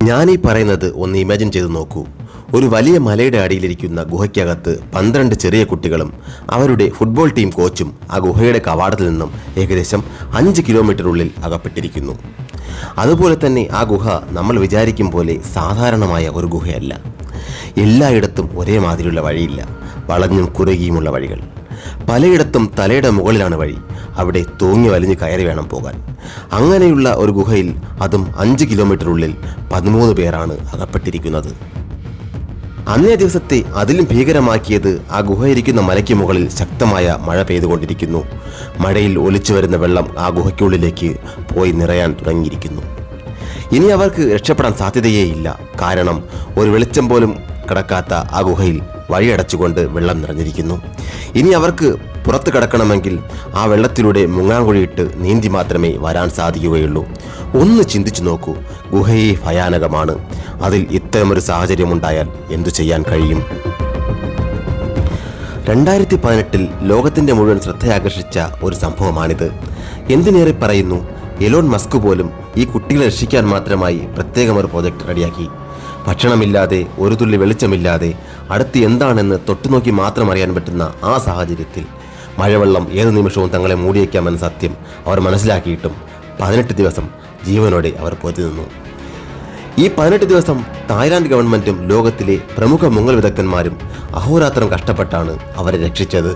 ഞാനീ പറയുന്നത് ഒന്ന് ഇമാജിൻ ചെയ്ത് നോക്കൂ. ഒരു വലിയ മലയുടെ അടിയിലിരിക്കുന്ന ഗുഹയ്ക്കകത്ത് 12 ചെറിയ കുട്ടികളും അവരുടെ ഫുട്ബോൾ ടീം കോച്ചും ആ ഗുഹയുടെ കവാടത്തിൽ നിന്നും ഏകദേശം 5 കിലോമീറ്റർ ഉള്ളിൽ അകപ്പെട്ടിരിക്കുന്നു. അതുപോലെ തന്നെ ആ ഗുഹ നമ്മൾ വിചാരിക്കും പോലെ സാധാരണമായ ഒരു ഗുഹയല്ല. എല്ലായിടത്തും ഒരേ മാതിരിയുള്ള വഴിയില്ല, വളഞ്ഞും കുറുകിയുമുള്ള വഴികൾ. പലയിടത്തും തലയുടെ മുകളിലാണ് വഴി, അവിടെ തൂങ്ങി വലിഞ്ഞ് കയറി വേണം പോകാൻ. അങ്ങനെയുള്ള ഒരു ഗുഹയിൽ, അതും 5 കിലോമീറ്റർ ഉള്ളിൽ 13 പേരാണ് അകപ്പെട്ടിരിക്കുന്നത്. അന്നേ ദിവസത്തെ അതിലും ഭീകരമാക്കിയത് ആ ഗുഹയിരിക്കുന്ന മലയ്ക്ക് മുകളിൽ ശക്തമായ മഴ പെയ്തുകൊണ്ടിരിക്കുന്നു. മഴയിൽ ഒലിച്ചു വരുന്ന വെള്ളം ആ ഗുഹയ്ക്കുള്ളിലേക്ക് പോയി നിറയാൻ തുടങ്ങിയിരിക്കുന്നു. ഇനി അവർക്ക് രക്ഷപ്പെടാൻ സാധ്യതയേയില്ല. കാരണം ഒരു വെളിച്ചം പോലും കടക്കാത്ത ആ ഗുഹയിൽ വഴിയടച്ചുകൊണ്ട് വെള്ളം നിറഞ്ഞിരിക്കുന്നു. ഇനി അവർക്ക് പുറത്ത് കടക്കണമെങ്കിൽ ആ വെള്ളത്തിലൂടെ മുങ്ങാങ്കുഴിയിട്ട് നീന്തി മാത്രമേ വരാൻ സാധിക്കുകയുള്ളൂ. ഒന്ന് ചിന്തിച്ചു നോക്കൂ, ഗുഹയെ ഭയാനകമാണ്. അതിൽ ഇത്തരമൊരു സാഹചര്യമുണ്ടായാൽ എന്തു ചെയ്യാൻ കഴിയും? 2018 ലോകത്തിൻ്റെ മുഴുവൻ ശ്രദ്ധയാകർഷിച്ച ഒരു സംഭവമാണിത്. എന്തിനേറെ പറയുന്നു, എലോൺ മസ്ക് പോലും ഈ കുട്ടികളെ രക്ഷിക്കാൻ മാത്രമായി പ്രത്യേകമൊരു പ്രോജക്റ്റ് റെഡിയാക്കി. ഭക്ഷണമില്ലാതെ, ഒരു തുള്ളി വെളിച്ചമില്ലാതെ, അടുത്ത് എന്താണെന്ന് തൊട്ടുനോക്കി മാത്രം അറിയാൻ പറ്റുന്ന ആ സാഹചര്യത്തിൽ മഴവെള്ളം ഏത് നിമിഷവും തങ്ങളെ മൂടിയേക്കാമെന്ന സത്യം അവർ മനസ്സിലാക്കിയിട്ടും 18 ദിവസം ജീവനോടെ അവർ പൊരുതി നിന്നു. ഈ 18 ദിവസം തായ്ലാൻഡ് ഗവൺമെൻറ്റും ലോകത്തിലെ പ്രമുഖ മുങ്ങൽ വിദഗ്ധന്മാരും അഹോരാത്രം കഷ്ടപ്പെട്ടാണ് അവരെ രക്ഷിച്ചത്.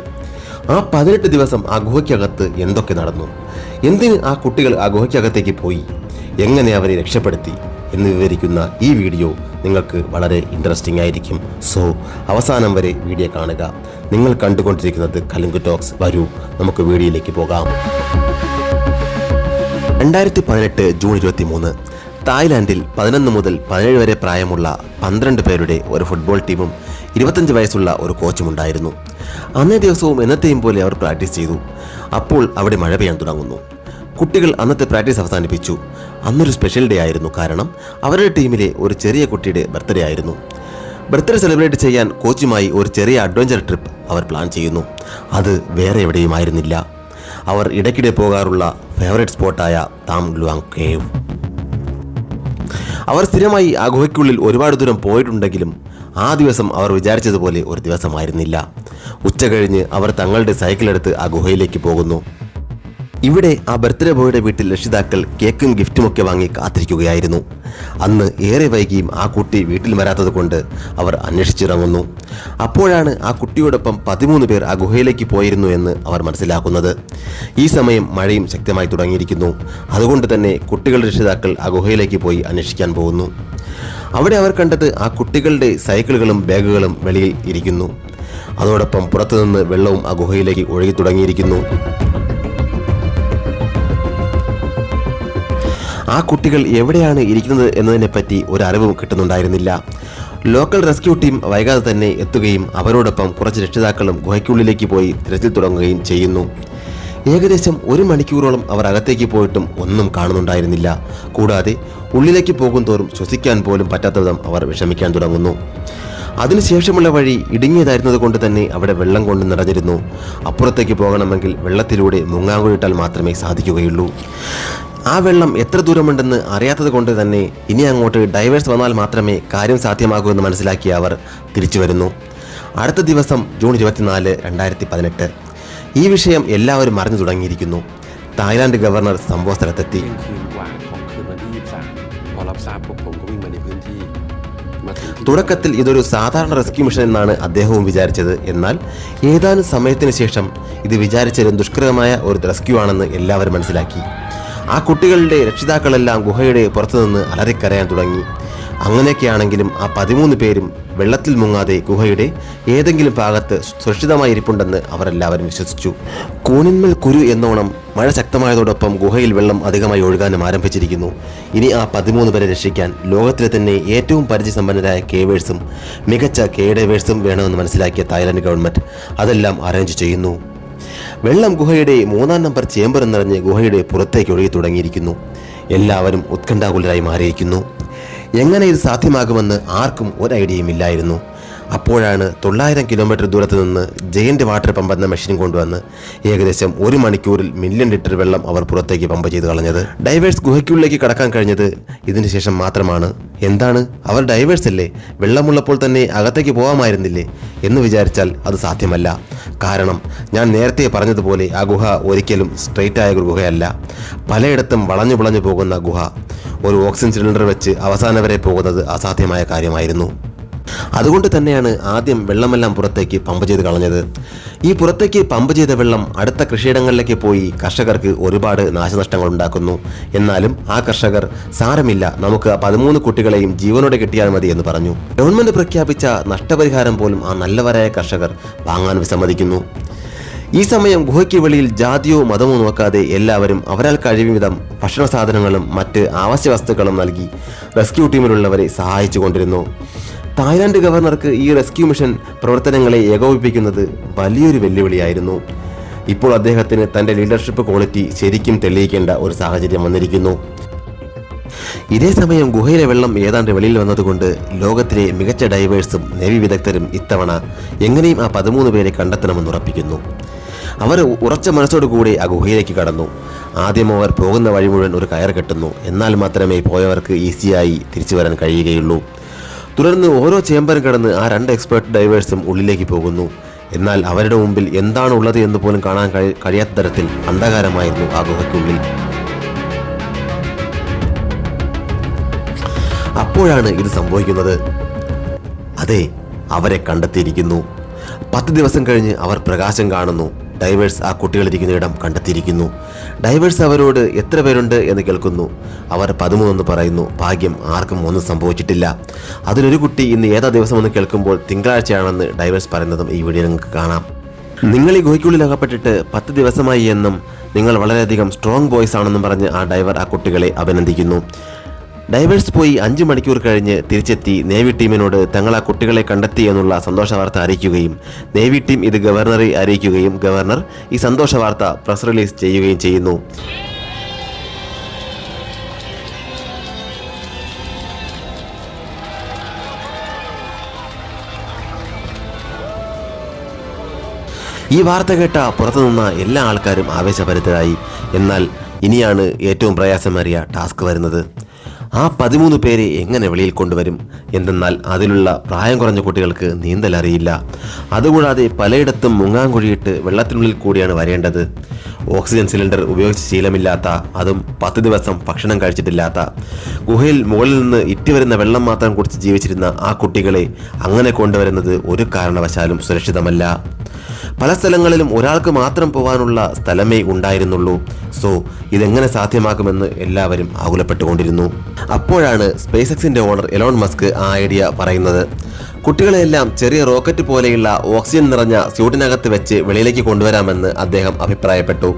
ആ 18 ദിവസം ആ ഗുഹയ്ക്കകത്ത് എന്തൊക്കെ നടന്നു, എന്തിന് ആ കുട്ടികൾ ആ ഗുഹയ്ക്കകത്തേക്ക് പോയി, എങ്ങനെ അവരെ രക്ഷപ്പെടുത്തി എന്ന് വിവരിക്കുന്ന ഈ വീഡിയോ നിങ്ങൾക്ക് വളരെ ഇൻട്രസ്റ്റിംഗ് ആയിരിക്കും. സോ അവസാനം വരെ വീഡിയോ കാണുക. നിങ്ങൾ കണ്ടുകൊണ്ടിരിക്കുന്നത് കലുങ്ക് ടോക്സ്. വരൂ, നമുക്ക് വീഡിയോയിലേക്ക് പോകാം. 2018 ജൂൺ 23 തായ്ലാൻഡിൽ 11 മുതൽ 17 വരെ പ്രായമുള്ള 12 പേരുടെ ഒരു ഫുട്ബോൾ ടീമും 25 വയസ്സുള്ള ഒരു കോച്ചും ഉണ്ടായിരുന്നു. അന്നേ ദിവസവും എന്നത്തെയും പോലെ അവർ പ്രാക്ടീസ് ചെയ്തു. അപ്പോൾ അവിടെ മഴ പെയ്യാൻ തുടങ്ങുന്നു. കുട്ടികൾ അന്നത്തെ പ്രാക്ടീസ് അവസാനിപ്പിച്ചു. അന്നൊരു സ്പെഷ്യൽ ഡേ ആയിരുന്നു. കാരണം അവരുടെ ടീമിലെ ഒരു ചെറിയ കുട്ടിയുടെ ബർത്ത്ഡേ ആയിരുന്നു. ബർത്ത്ഡേ സെലിബ്രേറ്റ് ചെയ്യാൻ കോച്ചുമായി ഒരു ചെറിയ അഡ്വഞ്ചർ ട്രിപ്പ് അവർ പ്ലാൻ ചെയ്യുന്നു. അത് വേറെ എവിടെയുമായിരുന്നില്ല, അവർ ഇടയ്ക്കിടെ പോകാറുള്ള ഫേവറേറ്റ് സ്പോട്ടായ താം ലുവാങ് കേവ്. അവർ സ്ഥിരമായി ആ ഗുഹയ്ക്കുള്ളിൽ ഒരുപാട് ദൂരം പോയിട്ടുണ്ടെങ്കിലും ആ ദിവസം അവർ വിചാരിച്ചതുപോലെ ഒരു ദിവസമായിരുന്നില്ല. ഉച്ച കഴിഞ്ഞ് അവർ തങ്ങളുടെ സൈക്കിളെടുത്ത് ആ ഗുഹയിലേക്ക് പോകുന്നു. ഇവിടെ ആ ബർത്ത്ഡേ ബോയുടെ വീട്ടിൽ രക്ഷിതാക്കൾ കേക്കും ഗിഫ്റ്റുമൊക്കെ വാങ്ങി കാത്തിരിക്കുകയായിരുന്നു. അന്ന് ഏറെ വൈകിയും ആ കുട്ടി വീട്ടിൽ വരാത്തത് കൊണ്ട് അവർ അന്വേഷിച്ചിറങ്ങുന്നു. അപ്പോഴാണ് ആ കുട്ടിയോടൊപ്പം 13 പേർ ആ ഗുഹയിലേക്ക് പോയിരുന്നു എന്ന് അവർ മനസ്സിലാക്കുന്നത്. ഈ സമയം മഴയും ശക്തമായി തുടങ്ങിയിരിക്കുന്നു. അതുകൊണ്ട് തന്നെ കുട്ടികളുടെ രക്ഷിതാക്കൾ ആ ഗുഹയിലേക്ക് പോയി അന്വേഷിക്കാൻ പോകുന്നു. അവിടെ അവർ കണ്ടത് ആ കുട്ടികളുടെ സൈക്കിളുകളും ബാഗുകളും വെളിയിൽ ഇരിക്കുന്നു. അതോടൊപ്പം പുറത്തുനിന്ന് വെള്ളവും ആ ഗുഹയിലേക്ക് ഒഴുകി തുടങ്ങിയിരിക്കുന്നു. ആ കുട്ടികൾ എവിടെയാണ് ഇരിക്കുന്നത് എന്നതിനെപ്പറ്റി ഒരു അറിവും കിട്ടുന്നുണ്ടായിരുന്നില്ല. ലോക്കൽ റെസ്ക്യൂ ടീം വൈകാതെ തന്നെ എത്തുകയും അവരോടൊപ്പം കുറച്ച് രക്ഷിതാക്കളും ഗുഹയ്ക്കുള്ളിലേക്ക് പോയി തിരച്ചിൽ തുടങ്ങുകയും ചെയ്യുന്നു. ഏകദേശം 1 മണിക്കൂറോളം അവർ അകത്തേക്ക് പോയിട്ടും ഒന്നും കാണുന്നുണ്ടായിരുന്നില്ല. കൂടാതെ ഉള്ളിലേക്ക് പോകും തോറും ശ്വസിക്കാൻ പോലും പറ്റാത്ത വിധം അവർ വിഷമിക്കാൻ തുടങ്ങുന്നു. അതിനുശേഷമുള്ള വഴി ഇടുങ്ങിയതായിരുന്നത് കൊണ്ട് തന്നെ അവിടെ വെള്ളം കൊണ്ട് നിറഞ്ഞിരുന്നു. അപ്പുറത്തേക്ക് പോകണമെങ്കിൽ വെള്ളത്തിലൂടെ മുങ്ങാങ്കുഴിട്ടാൽ മാത്രമേ സാധിക്കുകയുള്ളൂ. ആ വെള്ളം എത്ര ദൂരമുണ്ടെന്ന് അറിയാത്തത് കൊണ്ട് തന്നെ ഇനി അങ്ങോട്ട് ഡൈവേഴ്സ് വന്നാൽ മാത്രമേ കാര്യം സാധ്യമാകൂ എന്ന് മനസ്സിലാക്കിയ അവർ തിരിച്ചു വരുന്നു. അടുത്ത ദിവസം ജൂൺ 24, 2018 ഈ വിഷയം എല്ലാവരും അറിഞ്ഞു തുടങ്ങിയിരിക്കുന്നു. തായ്ലാൻഡ് ഗവർണർ സംഭവ സ്ഥലത്തെത്തി. തുടക്കത്തിൽ ഇതൊരു സാധാരണ റെസ്ക്യൂ മിഷൻ എന്നാണ് അദ്ദേഹവും വിചാരിച്ചത്. എന്നാൽ ഏതാനും സമയത്തിന് ശേഷം ഇത് വിചാരിച്ചതിലും ദുഷ്കരമായ ഒരു റെസ്ക്യൂ ആണെന്ന് എല്ലാവരും മനസ്സിലാക്കി. ആ കുട്ടികളുടെ രക്ഷിതാക്കളെല്ലാം ഗുഹയുടെ പുറത്തുനിന്ന് അലറിക്കരയാൻ തുടങ്ങി. അങ്ങനെയൊക്കെയാണെങ്കിലും ആ 13 പേരും വെള്ളത്തിൽ മുങ്ങാതെ ഗുഹയുടെ ഏതെങ്കിലും ഭാഗത്ത് സുരക്ഷിതമായി ഇരിപ്പുണ്ടെന്ന് അവരെല്ലാവരും വിശ്വസിച്ചു. കൂണിന്മേൽ കുരു എന്നോണം മഴ ശക്തമായതോടൊപ്പം ഗുഹയിൽ വെള്ളം അധികമായി ഒഴുകാനും ആരംഭിച്ചിരിക്കുന്നു. ഇനി ആ 13 പേരെ രക്ഷിക്കാൻ ലോകത്തിലെ തന്നെ ഏറ്റവും പരിചയസമ്പന്നരായ കേവേഴ്സും മികച്ച കേഡേവേഴ്സും വേണമെന്ന് മനസ്സിലാക്കിയ തായ്ലാൻഡ് ഗവൺമെൻറ് അതെല്ലാം അറേഞ്ച് ചെയ്യുന്നു. വെള്ളം ഗുഹയുടെ 3-ാം നമ്പർ ചേംബർ നിറഞ്ഞ് ഗുഹയുടെ പുറത്തേക്ക് ഒഴുകി തുടങ്ങിയിരിക്കുന്നു. എല്ലാവരും ഉത്കണ്ഠാകുലരായി മാറിയിരിക്കുന്നു. എങ്ങനെ ഇത് സാധ്യമാകുമെന്ന് ആർക്കും ഒരു ഐഡിയയും ഇല്ലായിരുന്നു. അപ്പോഴാണ് 900 കിലോമീറ്റർ ദൂരത്ത് നിന്ന് ജയന്റ് വാട്ടർ പമ്പ് എന്ന മെഷീൻ കൊണ്ടുവന്ന് ഏകദേശം 1 മണിക്കൂറിൽ മില്യൺ ലിറ്റർ വെള്ളം അവർ പുറത്തേക്ക് പമ്പ് ചെയ്ത് കളഞ്ഞത്. ഡൈവേഴ്സ് ഗുഹയ്ക്കുള്ളിലേക്ക് കടക്കാൻ കഴിഞ്ഞത് ഇതിന് ശേഷം മാത്രമാണ്. എന്താണ്, അവർ ഡൈവേഴ്സ് അല്ലേ, വെള്ളമുള്ളപ്പോൾ തന്നെ അകത്തേക്ക് പോകാമായിരുന്നില്ലേ എന്ന് വിചാരിച്ചാൽ അത് സാധ്യമല്ല. കാരണം ഞാൻ നേരത്തെ പറഞ്ഞതുപോലെ ആ ഗുഹ ഒരിക്കലും സ്ട്രെയിറ്റ് ആയ ഒരു ഗുഹയല്ല. പലയിടത്തും വളഞ്ഞു വളഞ്ഞു പോകുന്ന ഗുഹ. ഒരു ഓക്സിജൻ സിലിണ്ടർ വെച്ച് അവസാനം വരെ പോകുന്നത് അസാധ്യമായ കാര്യമായിരുന്നു. അതുകൊണ്ട് തന്നെയാണ് ആദ്യം വെള്ളമെല്ലാം പുറത്തേക്ക് പമ്പ് ചെയ്ത് കളഞ്ഞത്. ഈ പുറത്തേക്ക് പമ്പ് ചെയ്ത വെള്ളം അടുത്ത കൃഷിയിടങ്ങളിലേക്ക് പോയി കർഷകർക്ക് ഒരുപാട് നാശനഷ്ടങ്ങൾ ഉണ്ടാക്കുന്നു. എന്നാലും ആ കർഷകർ സാരമില്ല, നമുക്ക് 13 കുട്ടികളെയും ജീവനോടെ കിട്ടിയാൽ മതി എന്ന് പറഞ്ഞു. ഗവൺമെന്റ് പ്രഖ്യാപിച്ച നഷ്ടപരിഹാരം പോലും ആ നല്ലവരായ കർഷകർ വാങ്ങാൻ വിസമ്മതിക്കുന്നു. ഈ സമയം ഗുഹയ്ക്ക് വെളിയിൽ ജാതിയോ മതമോ നോക്കാതെ എല്ലാവരും അവരാൽ കഴിയും വിധം ഭക്ഷണ സാധനങ്ങളും മറ്റ് ആവശ്യ വസ്തുക്കളും നൽകി റെസ്ക്യൂ ടീമിലുള്ളവരെ സഹായിച്ചു കൊണ്ടിരുന്നു. തായ്ലാന്റ് ഗവർണർക്ക് ഈ റെസ്ക്യൂ മിഷൻ പ്രവർത്തനങ്ങളെ ഏകോപിപ്പിക്കുന്നത് വലിയൊരു വെല്ലുവിളിയായിരുന്നു. ഇപ്പോൾ അദ്ദേഹത്തിന് തന്റെ ലീഡർഷിപ്പ് ക്വാളിറ്റി ശരിക്കും തെളിയിക്കേണ്ട ഒരു സാഹചര്യം വന്നിരിക്കുന്നു. ഇതേ സമയം ഗുഹയിലെ വെള്ളം ഏതാണ്ട് വെളിയിൽ വന്നതുകൊണ്ട് ലോകത്തിലെ മികച്ച ഡൈവേഴ്സും നേവി വിദഗ്ധരും ഇത്തവണ എങ്ങനെയും ആ 13 പേരെ കണ്ടെത്തണമെന്ന് ഉറപ്പിക്കുന്നു. അവർ ഉറച്ച മനസ്സോടുകൂടി ആ ഗുഹയിലേക്ക് കടന്നു. ആദ്യം അവർ പോകുന്ന വഴി മുഴുവൻ ഒരു കയർ കെട്ടുന്നു. എന്നാൽ മാത്രമേ പോയവർക്ക് ഈസിയായി തിരിച്ചു വരാൻ കഴിയുകയുള്ളൂ. തുടർന്ന് ഓരോ ചേമ്പറും കടന്ന് ആ 2 എക്സ്പേർട്ട് ഡൈവേഴ്സും ഉള്ളിലേക്ക് പോകുന്നു. എന്നാൽ അവരുടെ മുമ്പിൽ എന്താണ് ഉള്ളത് എന്ന് പോലും കാണാൻ കഴിയാത്ത തരത്തിൽ അന്ധകാരമായിരുന്നു ആ ഗുഹയ്ക്കുള്ളിൽ. അപ്പോഴാണ് ഇത് സംഭവിക്കുന്നത്. അതെ, അവരെ കണ്ടെത്തിയിരിക്കുന്നു. 10 ദിവസം കഴിഞ്ഞ് അവർ പ്രകാശം കാണുന്നു. ഡൈവേഴ്സ് ആ കുട്ടികളിരിക്കുന്ന ഇടം കണ്ടെത്തിയിരിക്കുന്നു. ഡൈവേഴ്സ് അവരോട് എത്ര പേരുണ്ട് എന്ന് കേൾക്കുന്നു. അവർ 13 എന്ന് പറയുന്നു. ഭാഗ്യം, ആർക്കും ഒന്നും സംഭവിച്ചിട്ടില്ല. അതിലൊരു കുട്ടി ഇന്ന് ഏതാ ദിവസമെന്ന് കേൾക്കുമ്പോൾ തിങ്കളാഴ്ചയാണെന്ന് ഡൈവേഴ്സ് പറയുന്നതും ഈ വീഡിയോ നിങ്ങൾക്ക് കാണാം. നിങ്ങൾ ഈ ഗുഹയ്ക്കുള്ളിൽ അകപ്പെട്ടിട്ട് 10 ദിവസമായി എന്നും നിങ്ങൾ വളരെയധികം സ്ട്രോങ് ബോയ്സ് ആണെന്നും പറഞ്ഞ് ആ ഡൈവർ ആ കുട്ടികളെ അഭിനന്ദിക്കുന്നു. ഡൈവേഴ്സ് പോയി 5 മണിക്കൂർ കഴിഞ്ഞ് തിരിച്ചെത്തി നേവി ടീമിനോട് തങ്ങൾ ആ കുട്ടികളെ കണ്ടെത്തി എന്നുള്ള സന്തോഷ വാർത്ത അറിയിക്കുകയും നേവി ടീം ഇത് ഗവർണറെ അറിയിക്കുകയും ഗവർണർ ഈ സന്തോഷ വാർത്ത പ്രസ് റിലീസ് ചെയ്യുകയും ചെയ്യുന്നു. ഈ വാർത്ത കേട്ട പുറത്തുനിന്ന എല്ലാ ആൾക്കാരും ആവേശഭരിതരായി. എന്നാൽ ഇനിയാണ് ഏറ്റവും പ്രയാസമേറിയ ടാസ്ക് വരുന്നത്. ആ 13 പേരെ എങ്ങനെ വെളിയിൽ കൊണ്ടുവരും? എന്തെന്നാൽ അതിലുള്ള പ്രായം കുറഞ്ഞ കുട്ടികൾക്ക് നീന്തൽ അറിയില്ല. അതുകൂടാതെ പലയിടത്തും മുങ്ങാങ്കുഴിയിട്ട് വെള്ളത്തിനുള്ളിൽ കൂടിയാണ് വരേണ്ടത്. ഓക്സിജൻ സിലിണ്ടർ ഉപയോഗിച്ച് ശീലമില്ലാത്ത, അതും 10 ദിവസം ഭക്ഷണം കഴിച്ചിട്ടില്ലാത്ത, ഗുഹയിൽ മുകളിൽ നിന്ന് ഇറ്റുവരുന്ന വെള്ളം മാത്രം കുടിച്ച് ജീവിച്ചിരുന്ന ആ കുട്ടികളെ അങ്ങനെ കൊണ്ടുവരുന്നത് ഒരു കാരണവശാലും സുരക്ഷിതമല്ല. പല സ്ഥലങ്ങളിലും ഒരാൾക്ക് മാത്രം പോകാനുള്ള സ്ഥലമേ ഉണ്ടായിരുന്നുള്ളൂ. സോ ഇതെങ്ങനെ സാധ്യമാക്കുമെന്ന് എല്ലാവരും ആകുലപ്പെട്ടുകൊണ്ടിരുന്നു. അപ്പോഴാണ് സ്പേസ് എക്സിന്റെ ഓണർ എലോൺ മസ്ക് ആ ഐഡിയ പറയുന്നത്. കുട്ടികളെല്ലാം ചെറിയ റോക്കറ്റ് പോലെയുള്ള ഓക്സിജൻ നിറഞ്ഞ സ്യൂട്ടിനകത്ത് വെച്ച് വെളിയിലേക്ക് കൊണ്ടുവരാമെന്ന് അദ്ദേഹം അഭിപ്രായപ്പെട്ടു.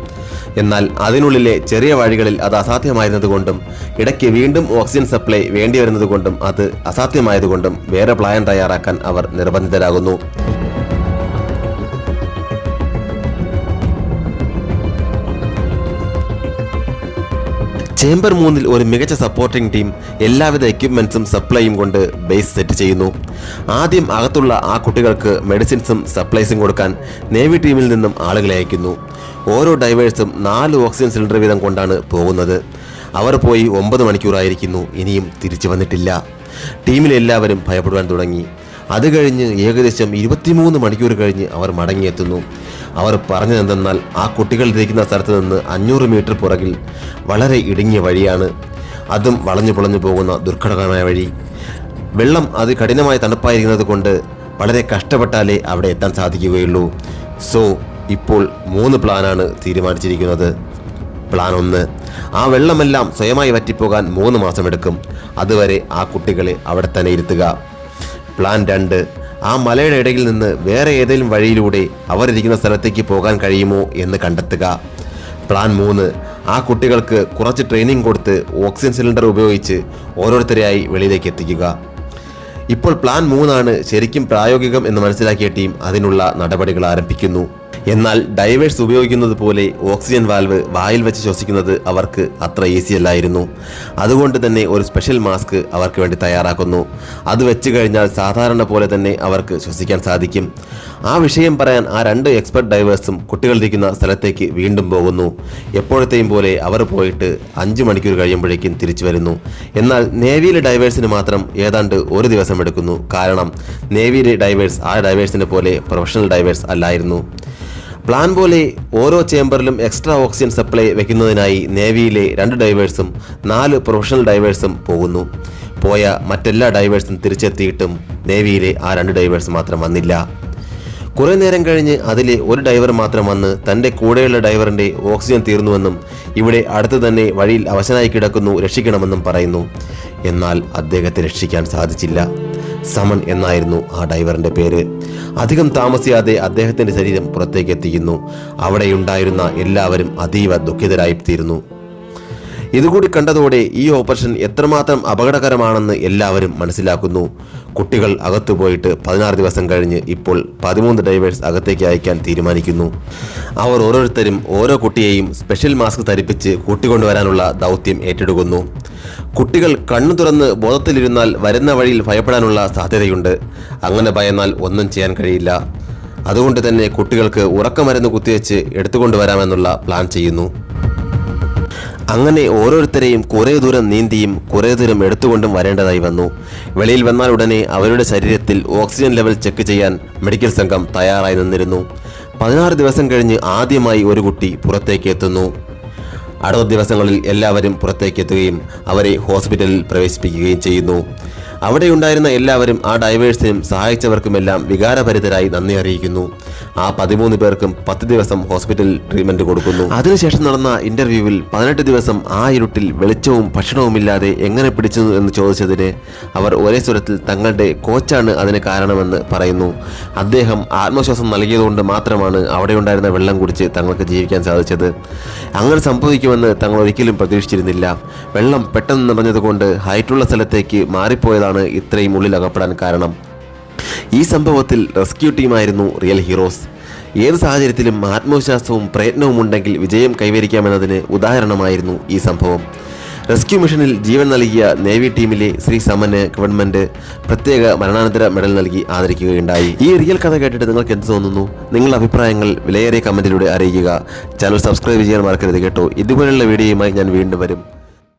എന്നാൽ അതിനുള്ളിലെ ചെറിയ വഴികളിൽ അത് അസാധ്യമായിരുന്നതുകൊണ്ടും ഇടയ്ക്ക് വീണ്ടും ഓക്സിജൻ സപ്ലൈ വേണ്ടി വരുന്നതുകൊണ്ടും അത് അസാധ്യമായതുകൊണ്ടും വേറെ പ്ലാൻ തയ്യാറാക്കാൻ അവർ നിർബന്ധിതരാകുന്നു. ചേംബർ 3-ൽ ഒരു മികച്ച സപ്പോർട്ടിംഗ് ടീം എല്ലാവിധ എക്യുപ്മെന്റ്സും സപ്ലൈയും കൊണ്ട് ബേസ് സെറ്റ് ചെയ്യുന്നു. ആദ്യം അകത്തുള്ള ആ കുട്ടികൾക്ക് മെഡിസിൻസും സപ്ലൈസും കൊടുക്കാൻ നേവി ടീമിൽ നിന്നും ആളുകളെ അയക്കുന്നു. ഓരോ ഡൈവേഴ്സും 4 ഓക്സിജൻ സിലിണ്ടർ വീതം കൊണ്ടാണ് പോകുന്നത്. അവർ പോയി 9 മണിക്കൂറായിരിക്കുന്നു, ഇനിയും തിരിച്ചു വന്നിട്ടില്ല. ടീമിലെല്ലാവരും ഭയപ്പെടുവാൻ തുടങ്ങി. അത് കഴിഞ്ഞ് ഏകദേശം 23 മണിക്കൂർ കഴിഞ്ഞ് അവർ മടങ്ങിയെത്തുന്നു. അവർ പറഞ്ഞതെന്തെന്നാൽ ആ കുട്ടികൾ ഇരിക്കുന്ന സ്ഥലത്ത് നിന്ന് 500 മീറ്റർ പുറകിൽ വളരെ ഇടുങ്ങിയ വഴിയാണ്. അതും വളഞ്ഞു പുളഞ്ഞു പോകുന്ന ദുർഘടകമായ വഴി. വെള്ളം കഠിനമായി തണുപ്പായിരിക്കുന്നത് കൊണ്ട് വളരെ കഷ്ടപ്പെട്ടാലേ അവിടെ എത്താൻ സാധിക്കുകയുള്ളൂ. സോ ഇപ്പോൾ 3 പ്ലാനാണ് തീരുമാനിച്ചിരിക്കുന്നത്. പ്ലാൻ 1, ആ വെള്ളമെല്ലാം സ്വയമായി വറ്റിപ്പോകാൻ 3 മാസമെടുക്കും. അതുവരെ ആ കുട്ടികളെ അവിടെ തന്നെ ഇരുത്തുക. പ്ലാൻ 2, ആ മലയുടെ ഇടയിൽ നിന്ന് വേറെ ഏതെങ്കിലും വഴിയിലൂടെ അവരിരിക്കുന്ന സ്ഥലത്തേക്ക് പോകാൻ കഴിയുമോ എന്ന് കണ്ടെത്തുക. പ്ലാൻ 3, ആ കുട്ടികൾക്ക് കുറച്ച് ട്രെയിനിങ് കൊടുത്ത് ഓക്സിജൻ സിലിണ്ടർ ഉപയോഗിച്ച് ഓരോരുത്തരെയായി വെളിയിലേക്ക് എത്തിക്കുക. ഇപ്പോൾ പ്ലാൻ 3 ആണ് ശരിക്കും പ്രായോഗികം എന്ന് മനസ്സിലാക്കിയ ടീം അതിനുള്ള നടപടികൾ ആരംഭിക്കുന്നു. എന്നാൽ ഡൈവേഴ്സ് ഉപയോഗിക്കുന്നത് പോലെ ഓക്സിജൻ വാൽവ് വായിൽ വെച്ച് ശ്വസിക്കുന്നത് അവർക്ക് അത്ര ഈസി അല്ലായിരുന്നു. അതുകൊണ്ട് തന്നെ ഒരു സ്പെഷ്യൽ മാസ്ക് അവർക്ക് വേണ്ടി തയ്യാറാക്കുന്നു. അത് വെച്ച് കഴിഞ്ഞാൽ സാധാരണ പോലെ തന്നെ അവർക്ക് ശ്വസിക്കാൻ സാധിക്കും. ആ വിഷയം പറയാൻ ആ 2 എക്സ്പെർട്ട് ഡൈവേഴ്സും കുട്ടികളിരിക്കുന്ന സ്ഥലത്തേക്ക് വീണ്ടും പോകുന്നു. എപ്പോഴത്തെയും പോലെ അവർ പോയിട്ട് 5 മണിക്കൂർ കഴിയുമ്പോഴേക്കും തിരിച്ചു വരുന്നു. എന്നാൽ നേവിയിലെ ഡൈവേഴ്സിന് മാത്രം ഏതാണ്ട് ഒരു ദിവസം എടുക്കുന്നു. കാരണം നേവിയിലെ ഡൈവേഴ്സ് ആ ഡൈവേഴ്സിനെ പോലെ പ്രൊഫഷണൽ ഡൈവേഴ്സ് അല്ലായിരുന്നു. പ്ലാൻ പോലെ ഓരോ ചേംബറിലും എക്സ്ട്രാ ഓക്സിജൻ സപ്ലൈ വയ്ക്കുന്നതിനായി നേവിയിലെ 2 ഡൈവേഴ്സും 4 പ്രൊഫഷണൽ ഡൈവേഴ്സും പോകുന്നു. പോയ മറ്റെല്ലാ ഡൈവേഴ്സും തിരിച്ചെത്തിയിട്ടും നേവിയിലെ ആ 2 ഡൈവേഴ്സ് മാത്രം വന്നില്ല. കുറേ നേരം കഴിഞ്ഞ് അതിലെ ഒരു ഡൈവർ മാത്രം വന്ന് തൻ്റെ കൂടെയുള്ള ഡൈവറിൻ്റെ ഓക്സിജൻ തീർന്നുവെന്നും ഇവിടെ അടുത്ത് തന്നെ വഴിയിൽ അവശനായി കിടക്കുന്നു, രക്ഷിക്കണമെന്നും പറയുന്നു. എന്നാൽ അദ്ദേഹത്തെ രക്ഷിക്കാൻ സാധിച്ചില്ല. സമൻ എന്നായിരുന്നു ആ ഡൈവറിൻ്റെ പേര്. അധികം താമസിയാതെ അദ്ദേഹത്തിൻ്റെ ശരീരം പുറത്തേക്ക് എത്തിക്കുന്നു. അവിടെയുണ്ടായിരുന്ന എല്ലാവരും അതീവ ദുഃഖിതരായിത്തീരുന്നു. ഇതുകൂടി കണ്ടതോടെ ഈ ഓപ്പറേഷൻ എത്രമാത്രം അപകടകരമാണെന്ന് എല്ലാവരും മനസ്സിലാക്കുന്നു. കുട്ടികൾ അകത്തു പോയിട്ട് 16 ദിവസം കഴിഞ്ഞ് ഇപ്പോൾ 13 ഡൈവേഴ്സ് അകത്തേക്ക് അയക്കാൻ തീരുമാനിക്കുന്നു. അവർ ഓരോരുത്തരും ഓരോ കുട്ടിയെയും സ്പെഷ്യൽ മാസ്ക് ധരിപ്പിച്ച് കൂട്ടിക്കൊണ്ടുവരാനുള്ള ദൗത്യം ഏറ്റെടുക്കുന്നു. കുട്ടികൾ കണ്ണു തുറന്ന് ബോധത്തിലിരുന്നാൽ വരുന്ന വഴിയിൽ ഭയപ്പെടാനുള്ള സാധ്യതയുണ്ട്. അങ്ങനെ ഭയന്നാൽ ഒന്നും ചെയ്യാൻ കഴിയില്ല. അതുകൊണ്ട് തന്നെ കുട്ടികൾക്ക് ഉറക്കമരുന്ന് കുത്തിവെച്ച് എടുത്തുകൊണ്ടുവരാമെന്നുള്ള പ്ലാൻ ചെയ്യുന്നു. അങ്ങനെ ഓരോരുത്തരെയും കുറേ ദൂരം നീന്തിയും കുറേ ദൂരം എടുത്തുകൊണ്ടും വരേണ്ടതായി വന്നു. വെളിയിൽ വന്നാൽ ഉടനെ അവരുടെ ശരീരത്തിൽ ഓക്സിജൻ ലെവൽ ചെക്ക് ചെയ്യാൻ മെഡിക്കൽ സംഘം തയ്യാറായി നിന്നിരുന്നു. 16 ദിവസം കഴിഞ്ഞ് ആദ്യമായി ഒരു കുട്ടി പുറത്തേക്ക് എത്തുന്നു. അടുത്ത ദിവസങ്ങളിൽ എല്ലാവരും പുറത്തേക്ക് എത്തുകയും അവരെ ഹോസ്പിറ്റലിൽ പ്രവേശിപ്പിക്കുകയും ചെയ്യുന്നു. അവിടെയുണ്ടായിരുന്ന എല്ലാവരും ആ ഡൈവേഴ്സിനും സഹായിച്ചവർക്കുമെല്ലാം വികാരഭരിതരായി നന്ദി അറിയിക്കുന്നു. ആ 13 പേർക്കും 10 ദിവസം ഹോസ്പിറ്റലിൽ ട്രീറ്റ്മെന്റ് കൊടുക്കുന്നു. അതിനുശേഷം നടന്ന ഇന്റർവ്യൂവിൽ 18 ദിവസം ആ ഇരുട്ടിൽ വെളിച്ചവും ഭക്ഷണവുമില്ലാതെ എങ്ങനെ പിടിച്ചു എന്ന് ചോദിച്ചതിന് അവർ ഒരേ സ്വരത്തിൽ തങ്ങളുടെ കോച്ചാണ് അതിന് കാരണമെന്ന് പറയുന്നു. അദ്ദേഹം ആത്മവിശ്വാസം നൽകിയതുകൊണ്ട് മാത്രമാണ് അവിടെയുണ്ടായിരുന്ന വെള്ളം കുടിച്ച് തങ്ങൾക്ക് ജീവിക്കാൻ സാധിച്ചത്. അങ്ങനെ സംഭവിക്കുമെന്ന് തങ്ങൾ ഒരിക്കലും പ്രതീക്ഷിച്ചിരുന്നില്ല. വെള്ളം പെട്ടെന്ന് നിറഞ്ഞതുകൊണ്ട് ഹൈറ്റുള്ള സ്ഥലത്തേക്ക് മാറിപ്പോയതാണ് ഇത്രയും ഉള്ളിൽ അകപ്പെടാൻ കാരണം. ഈ സംഭവത്തിൽ റെസ്ക്യൂ ടീമായിരുന്നു റിയൽ ഹീറോസ്. ഏത് സാഹചര്യത്തിലും ആത്മവിശ്വാസവും പ്രയത്നവും ഉണ്ടെങ്കിൽ വിജയം കൈവരിക്കാമെന്നതിന് ഉദാഹരണമായിരുന്നു ഈ സംഭവം. റെസ്ക്യൂ മിഷനിൽ ജീവൻ നൽകിയ നേവി ടീമിലെ ശ്രീ സമന് ഗവൺമെന്റ് പ്രത്യേക മരണാനന്തര മെഡൽ നൽകി ആദരിക്കുകയുണ്ടായി. ഈ റിയൽ കഥ കേട്ടിട്ട് നിങ്ങൾക്ക് എന്ത് തോന്നുന്നു? നിങ്ങളുടെ അഭിപ്രായങ്ങൾ വിലയേറിയ കമന്റിലൂടെ അറിയിക്കുക. ചാനൽ സബ്സ്ക്രൈബ് ചെയ്യാൻ മറക്കരുത് കേട്ടോ. ഇതുപോലുള്ള വീഡിയോയുമായി ഞാൻ വീണ്ടും വരും.